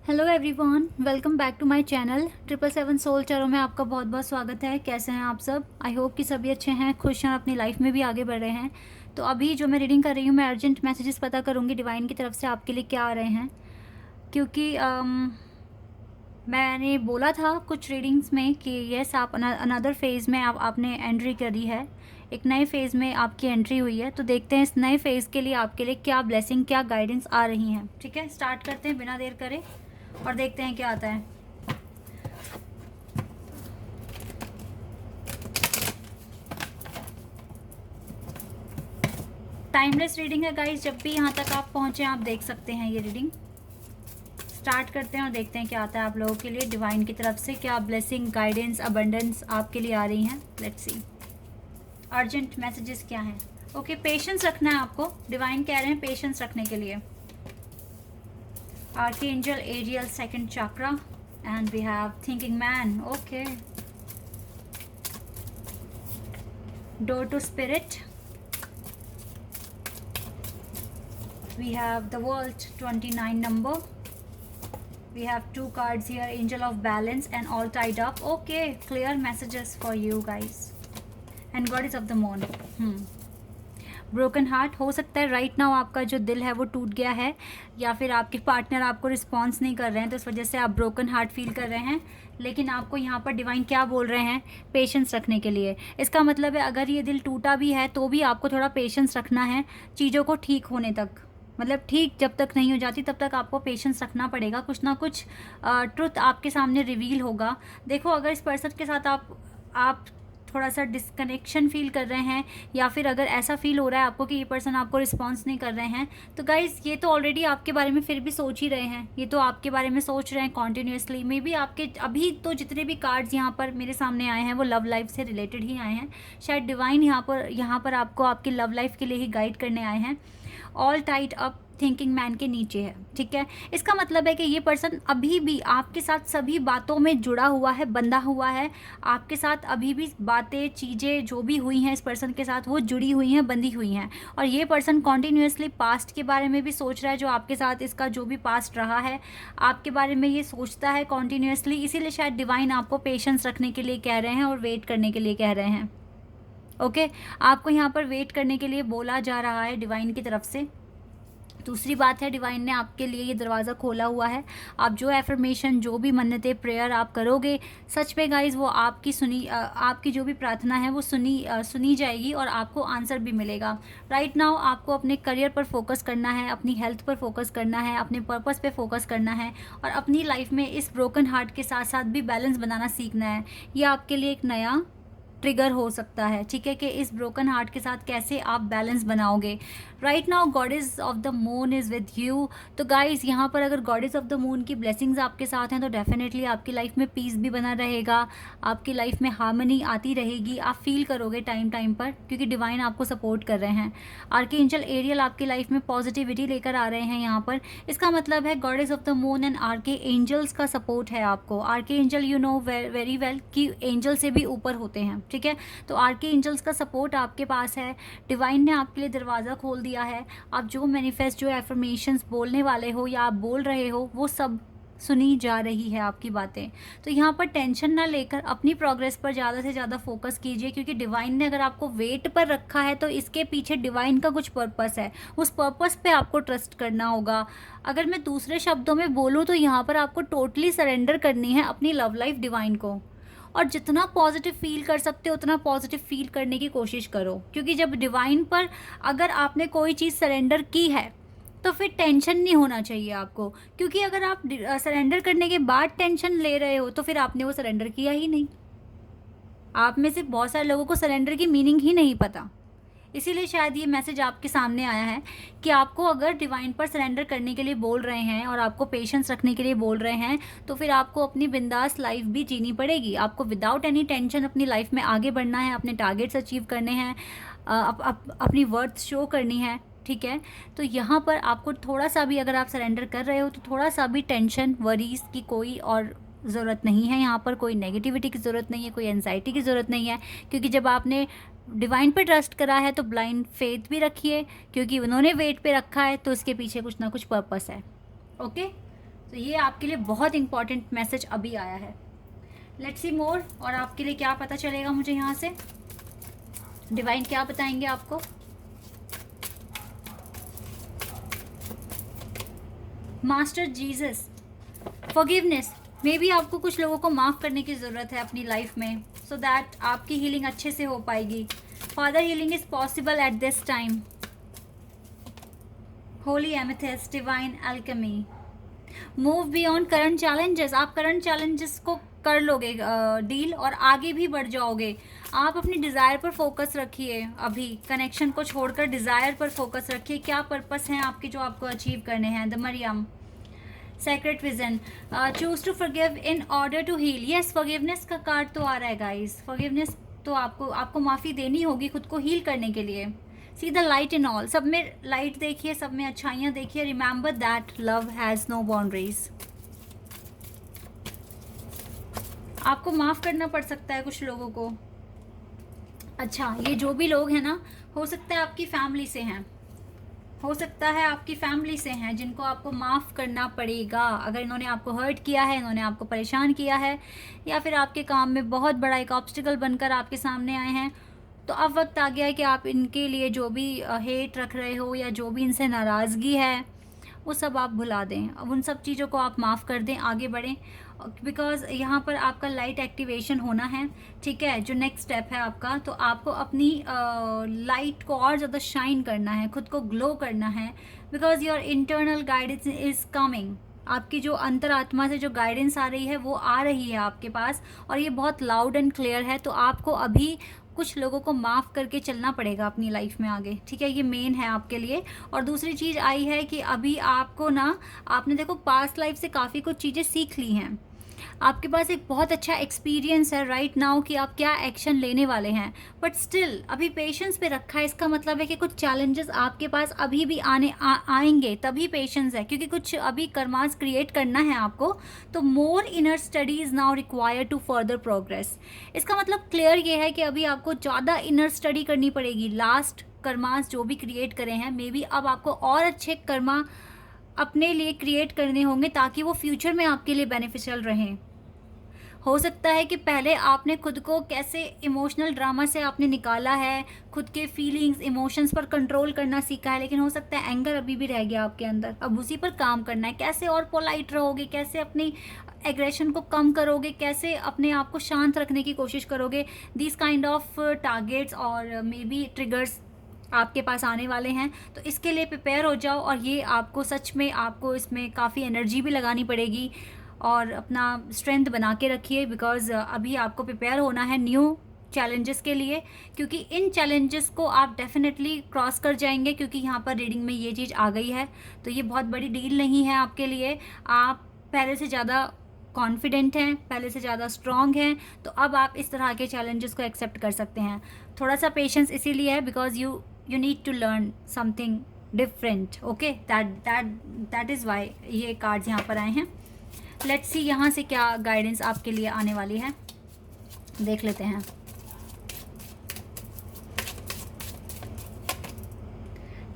Hello everyone, welcome back to my channel 777 soul चैरो में आपका बहुत बहुत स्वागत है। कैसे हैं आप सब? आई होप कि सभी अच्छे हैं, खुश हैं, अपनी लाइफ में भी आगे बढ़ रहे हैं। तो अभी जो मैं रीडिंग कर रही हूँ, मैं अर्जेंट मैसेजेस पता करूँगी डिवाइन की तरफ से आपके लिए क्या आ रहे हैं, क्योंकि मैंने बोला था कुछ रीडिंग्स में कि यस आप अनदर फेज़ में आपने एंट्री करी है, एक नए फेज़ में आपकी एंट्री हुई है। तो देखते हैं इस नए फेज़ के लिए आपके लिए क्या ब्लेसिंग, क्या गाइडेंस आ रही हैं। ठीक है, स्टार्ट करते हैं बिना देर करे और देखते हैं क्या आता है। टाइमलेस रीडिंग है गाइस, जब भी यहाँ तक आप पहुँचे आप देख सकते हैं ये रीडिंग। स्टार्ट करते हैं और देखते हैं क्या आता है आप लोगों के लिए डिवाइन की तरफ से, क्या ब्लेसिंग, गाइडेंस, अबंडेंस आपके लिए आ रही हैं। लेट्स सी अर्जेंट मैसेजेस क्या हैं। ओके, पेशेंस रखना है आपको, डिवाइन कह रहे हैं पेशेंस रखने के लिए। Archangel Ariel second chakra and we have thinking man. Okay, door to spirit, we have the world 29 number, we have two cards here, angel of balance and all tied up. Okay, clear messages for you guys and goddess of the moon. Broken heart हो सकता है right now आपका जो दिल है वो टूट गया है, या फिर आपके पार्टनर आपको रिस्पॉन्स नहीं कर रहे हैं, तो इस वजह से आप ब्रोकन हार्ट फील कर रहे हैं। लेकिन आपको यहाँ पर डिवाइन क्या बोल रहे हैं, पेशेंस रखने के लिए। इसका मतलब है अगर ये दिल टूटा भी है तो भी आपको थोड़ा पेशेंस रखना है चीज़ों को ठीक होने तक। मतलब ठीक जब तक नहीं हो जाती तब तक आपको पेशेंस रखना पड़ेगा। कुछ ना कुछ ट्रुथ आपके सामने रिवील होगा। देखो, अगर इस पर्सन के साथ आप थोड़ा सा डिस्कनेक्शन फील कर रहे हैं, या फिर अगर ऐसा फील हो रहा है आपको कि ये पर्सन आपको रिस्पॉन्स नहीं कर रहे हैं, तो गाइज़ ये तो ऑलरेडी आपके बारे में फिर भी सोच ही रहे हैं। ये तो आपके बारे में सोच रहे हैं कॉन्टीन्यूसली। मे बी आपके अभी तो जितने भी कार्ड्स यहाँ पर मेरे सामने आए हैं वो लव लाइफ से रिलेटेड ही आए हैं। शायद डिवाइन यहाँ पर आपको आपकी लव लाइफ के लिए ही गाइड करने आए हैं। All tied up thinking man के नीचे है। ठीक है, इसका मतलब है कि ये पर्सन अभी भी आपके साथ सभी बातों में जुड़ा हुआ है, बंधा हुआ है। आपके साथ अभी भी बातें, चीज़ें जो भी हुई हैं इस पर्सन के साथ वो जुड़ी हुई हैं, बंधी हुई हैं। और ये पर्सन कॉन्टीन्यूसली पास्ट के बारे में भी सोच रहा है, जो आपके साथ इसका जो भी पास्ट रहा है आपके बारे में ये सोचता है कॉन्टीन्यूसली। इसीलिए शायद डिवाइन आपको पेशेंस रखने के लिए कह रहे हैं और वेट करने के लिए कह रहे हैं। ओके, आपको यहाँ पर वेट करने के लिए बोला जा रहा है डिवाइन की तरफ से। दूसरी बात है, डिवाइन ने आपके लिए ये दरवाज़ा खोला हुआ है। आप जो एफर्मेशन, जो भी मन्नतें, प्रेयर आप करोगे, सच में गाइज वो आपकी जो भी प्रार्थना है वो सुनी जाएगी और आपको आंसर भी मिलेगा। राइट नाउ आपको अपने करियर पर फोकस करना है, अपनी हेल्थ पर फोकस करना है, अपने पर्पस पे फोकस करना है और अपनी लाइफ में इस ब्रोकन हार्ट के साथ साथ भी बैलेंस बनाना सीखना है। ये आपके लिए एक नया ट्रिगर हो सकता है। ठीक है, कि इस ब्रोकन हार्ट के साथ कैसे आप बैलेंस बनाओगे। Right now goddess of the moon is with you. तो गाइज यहाँ पर अगर गॉडेस ऑफ द मून की ब्लेसिंग्स आपके साथ हैं तो डेफिनेटली आपकी लाइफ में पीस भी बना रहेगा, आपकी लाइफ में हार्मनी आती रहेगी। आप फील करोगे टाइम टाइम पर, क्योंकि डिवाइन आपको सपोर्ट कर रहे हैं। आर्कएंजल एरियल आपकी लाइफ में पॉजिटिविटी लेकर आ रहे हैं यहाँ पर। इसका मतलब है goddess of the moon and archangels का सपोर्ट है आपको। Archangel you know very well कि एंजल से भी ऊपर होते हैं। ठीक है, तो आर्कएंजल्स का सपोर्ट आपके पास है। डिवाइन ने आपके लिए दरवाज़ा खोल दिया है। आप जो मैनिफेस्ट, जो एफर्मेशंस बोलने वाले हो या आप बोल रहे हो, वो सब सुनी जा रही है आपकी बातें। तो यहाँ पर टेंशन ना लेकर अपनी प्रोग्रेस पर ज़्यादा से ज़्यादा फोकस कीजिए, क्योंकि डिवाइन ने अगर आपको वेट पर रखा है तो इसके पीछे डिवाइन का कुछ पर्पस है। उस पर्पस पे आपको ट्रस्ट करना होगा। अगर मैं दूसरे शब्दों में बोलूँ तो यहाँ पर आपको टोटली सरेंडर करनी है अपनी लव लाइफ डिवाइन को, और जितना पॉजिटिव फील कर सकते हो उतना पॉजिटिव फील करने की कोशिश करो। क्योंकि जब डिवाइन पर अगर आपने कोई चीज़ सरेंडर की है तो फिर टेंशन नहीं होना चाहिए आपको, क्योंकि अगर आप सरेंडर करने के बाद टेंशन ले रहे हो तो फिर आपने वो सरेंडर किया ही नहीं। आप में से बहुत सारे लोगों को सरेंडर की मीनिंग ही नहीं पता। इसीलिए शायद ये मैसेज आपके सामने आया है कि आपको अगर डिवाइन पर सरेंडर करने के लिए बोल रहे हैं और आपको पेशेंस रखने के लिए बोल रहे हैं, तो फिर आपको अपनी बिंदास लाइफ भी जीनी पड़ेगी। आपको विदाउट एनी टेंशन अपनी लाइफ में आगे बढ़ना है, अपने टारगेट्स अचीव करने हैं, अपनी वर्थ शो करनी है। ठीक है, तो यहाँ पर आपको थोड़ा सा भी, अगर आप सरेंडर कर रहे हो तो थोड़ा सा भी टेंशन, वरीज की कोई और ज़रूरत नहीं है। यहाँ पर कोई नेगेटिविटी की ज़रूरत नहीं है, कोई एंजाइटी की ज़रूरत नहीं है, क्योंकि जब आपने डिवाइन पे ट्रस्ट करा है तो ब्लाइंड फेथ भी रखिए, क्योंकि उन्होंने वेट पे रखा है तो उसके पीछे कुछ ना कुछ पर्पस है। ओके, तो ये आपके लिए बहुत इंपॉर्टेंट मैसेज अभी आया है। लेट्स सी मोर, और आपके लिए क्या पता चलेगा मुझे यहाँ से, डिवाइन क्या बताएंगे आपको। Master Jesus, forgiveness, may be आपको कुछ लोगों को माफ़ करने की ज़रूरत है अपनी लाइफ में, सो दैट आपकी हीलिंग अच्छे से हो पाएगी। Father, healing is possible at this time. Holi amethyst, divine alchemy, move beyond current challenges, आप करंट चैलेंजेस को कर लोगे डील और आगे भी बढ़ जाओगे। आप अपनी डिज़ायर पर फोकस रखिए, अभी कनेक्शन को छोड़कर डिज़ायर पर फोकस रखिए। क्या पर्पस हैं आपके जो आपको अचीव करने हैं। The Mariam, secret vision, choose to forgive in order to heal. Yes, forgiveness का कार्ड तो आ रहा है गाइस। फॉरगिवनेस तो आपको माफ़ी देनी होगी खुद को हील करने के लिए। See the light in all, सब में लाइट देखिए, सब में अच्छाइयाँ देखिए। Remember that love has no boundaries. आपको माफ़ करना पड़ सकता है कुछ लोगों को। अच्छा, ये जो भी लोग हैं ना, हो सकता है आपकी फैमिली से हैं, हो सकता है आपकी फैमिली से हैं जिनको आपको माफ़ करना पड़ेगा। अगर इन्होंने आपको हर्ट किया है, इन्होंने आपको परेशान किया है, या फिर आपके काम में बहुत बड़ा एक ऑब्स्टिकल बनकर आपके सामने आए हैं, तो अब वक्त आ गया है कि आप इनके लिए जो भी हेट रख रहे हो या जो भी इनसे नाराज़गी है वो सब आप भुला दें। अब उन सब चीज़ों को आप माफ़ कर दें, आगे बढ़ें, बिकॉज़ यहाँ पर आपका लाइट एक्टिवेशन होना है। ठीक है, जो नेक्स्ट स्टेप है आपका, तो आपको अपनी लाइट को और ज़्यादा शाइन करना है, खुद को ग्लो करना है, because your internal guidance is coming. आपकी जो अंतरात्मा से जो गाइडेंस आ रही है वो आ रही है आपके पास, और ये बहुत लाउड एंड क्लियर है। तो आपको अभी कुछ लोगों को माफ़ करके चलना पड़ेगा अपनी लाइफ में आगे। ठीक है, ये मेन है आपके लिए। और दूसरी चीज़ आई है कि अभी आपको ना, आपने देखो पास्ट लाइफ से काफ़ी कुछ चीज़ें सीख ली हैं, आपके पास एक बहुत अच्छा एक्सपीरियंस है राइट नाउ कि आप क्या एक्शन लेने वाले हैं, बट स्टिल अभी पेशेंस पे रखा है। इसका मतलब है कि कुछ चैलेंजेस आपके पास अभी भी आएंगे, तभी पेशेंस है, क्योंकि कुछ अभी कर्मास क्रिएट करना है आपको। तो more inner study is now required to further progress. इसका मतलब क्लियर ये है कि अभी आपको ज़्यादा इनर स्टडी करनी पड़ेगी। लास्ट कर्मास जो भी क्रिएट करे हैं, मे बी अब आपको और अच्छे कर्मा अपने लिए क्रिएट करने होंगे ताकि वो फ्यूचर में आपके लिए बेनिफिशियल रहें। हो सकता है कि पहले आपने खुद को कैसे इमोशनल ड्रामा से आपने निकाला है, खुद के फीलिंग्स इमोशंस पर कंट्रोल करना सीखा है, लेकिन हो सकता है एंगर अभी भी रह गया आपके अंदर। अब उसी पर काम करना है, कैसे और पोलाइट रहोगे, कैसे अपनी एग्रेशन को कम करोगे, कैसे अपने आप को शांत रखने की कोशिश करोगे। दिस काइंड ऑफ टारगेट्स और मे बी ट्रिगर्स आपके पास आने वाले हैं, तो इसके लिए प्रिपेयर हो जाओ। और ये आपको सच में, आपको इसमें काफ़ी एनर्जी भी लगानी पड़ेगी और अपना स्ट्रेंथ बना के रखिए, बिकॉज़ अभी आपको प्रिपेयर होना है न्यू चैलेंजेस के लिए, क्योंकि इन चैलेंजेस को आप डेफिनेटली क्रॉस कर जाएंगे, क्योंकि यहाँ पर रीडिंग में ये चीज़ आ गई है। तो ये बहुत बड़ी डील नहीं है आपके लिए, आप पहले से ज़्यादा कॉन्फिडेंट हैं, पहले से ज़्यादा स्ट्रॉन्ग हैं, तो अब आप इस तरह के चैलेंजेस को एक्सेप्ट कर सकते हैं। थोड़ा सा पेशेंस इसीलिए है because you need to learn something different. Okay, that is why ये कार्ड्स यहाँ पर आए हैं। लेट्स सी यहाँ से क्या गाइडेंस आपके लिए आने वाली है, देख लेते हैं।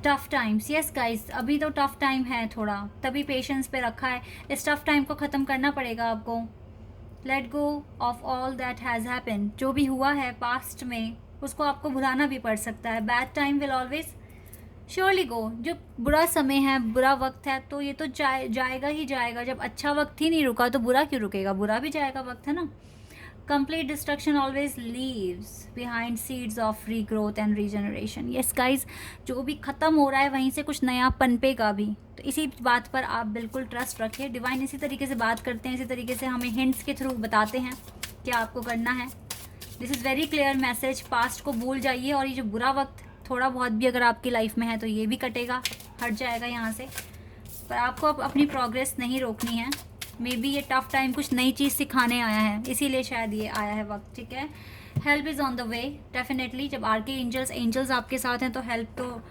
टफ टाइम्स, यस गाइस, अभी तो टफ टाइम है थोड़ा, तभी पेशेंस पे रखा है। इस टफ टाइम को ख़त्म करना पड़ेगा आपको। Let go of all that has happen, जो भी हुआ है पास्ट में उसको आपको भुलाना भी पड़ सकता है। Bad time will always surely गो, जो बुरा समय है, बुरा वक्त है, तो ये तो जाएगा ही जाएगा। जब अच्छा वक्त ही नहीं रुका तो बुरा क्यों रुकेगा, बुरा भी जाएगा वक्त, है ना। Complete destruction always leaves behind seeds of regrowth and regeneration. Yes guys, जो भी ख़त्म हो रहा है वहीं से कुछ नया पनपेगा भी, तो इसी बात पर आप बिल्कुल ट्रस्ट रखिए। डिवाइन इसी तरीके से बात करते हैं, इसी तरीके से हमें हिंट्स के थ्रू बताते हैं क्या आपको करना है। This is very clear message. Past को भूल जाइए, और ये जो बुरा वक्त थोड़ा बहुत भी अगर आपकी लाइफ में है तो ये भी कटेगा, हट जाएगा यहाँ से। पर आपको अब अपनी प्रोग्रेस नहीं रोकनी है। मे बी ये टफ टाइम कुछ नई चीज़ सिखाने आया है, इसीलिए शायद ये आया है वक्त। ठीक है, help is on the way definitely. जब आर्के एंजल्स आपके साथ हैं तो हेल्प तो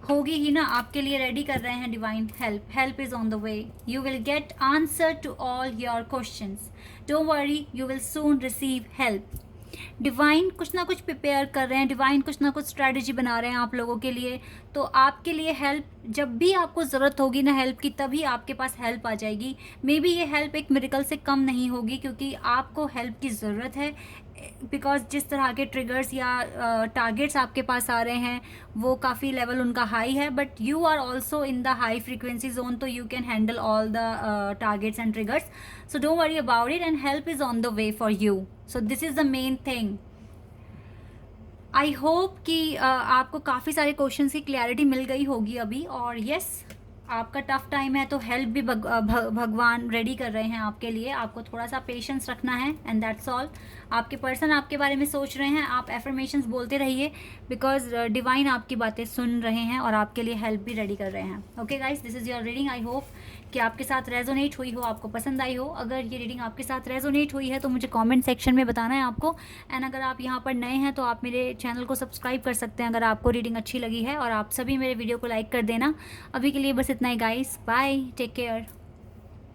होगी ही ना, आपके लिए रेडी कर रहे हैं divine help is on the way. You will get answer to all your questions, don't worry, you will soon receive help. Divine कुछ ना कुछ प्रिपेयर कर रहे हैं, डिवाइन कुछ ना कुछ स्ट्रैटेजी बना रहे हैं आप लोगों के लिए। तो आपके लिए हेल्प, जब भी आपको ज़रूरत होगी ना हेल्प की, तभी आपके पास हेल्प आ जाएगी। मे बी ये हेल्प एक मिरेकल से कम नहीं होगी, क्योंकि आपको हेल्प की ज़रूरत है। बिकॉज जिस तरह के ट्रिगर्स या टारगेट्स आपके पास आ रहे हैं वो काफ़ी लेवल उनका हाई है, but you are also in the high frequency zone, तो you can handle all the targets and triggers. So don't worry about it, and help is on the way for you. So this is the main thing. I hope कि आपको काफ़ी सारे questions की clarity मिल गई होगी अभी। और yes, आपका टफ टाइम है तो हेल्प भी भगवान रेडी कर रहे हैं आपके लिए। आपको थोड़ा सा पेशेंस रखना है, एंड दैट्स ऑल। आपके पर्सन आपके बारे में सोच रहे हैं, आप एफर्मेशंस बोलते रहिए, बिकॉज डिवाइन आपकी बातें सुन रहे हैं और आपके लिए हेल्प भी रेडी कर रहे हैं। Okay guys, this is your reading. I hope कि आपके साथ रेजोनेट हुई हो, आपको पसंद आई हो। अगर ये रीडिंग आपके साथ रेजोनेट हुई है तो मुझे कमेंट सेक्शन में बताना है आपको। एंड अगर आप यहाँ पर नए हैं तो आप मेरे चैनल को सब्सक्राइब कर सकते हैं अगर आपको रीडिंग अच्छी लगी है, और आप सभी मेरे वीडियो को लाइक कर देना। अभी के लिए बस इतना ही गाइस, बाय, टेक केयर।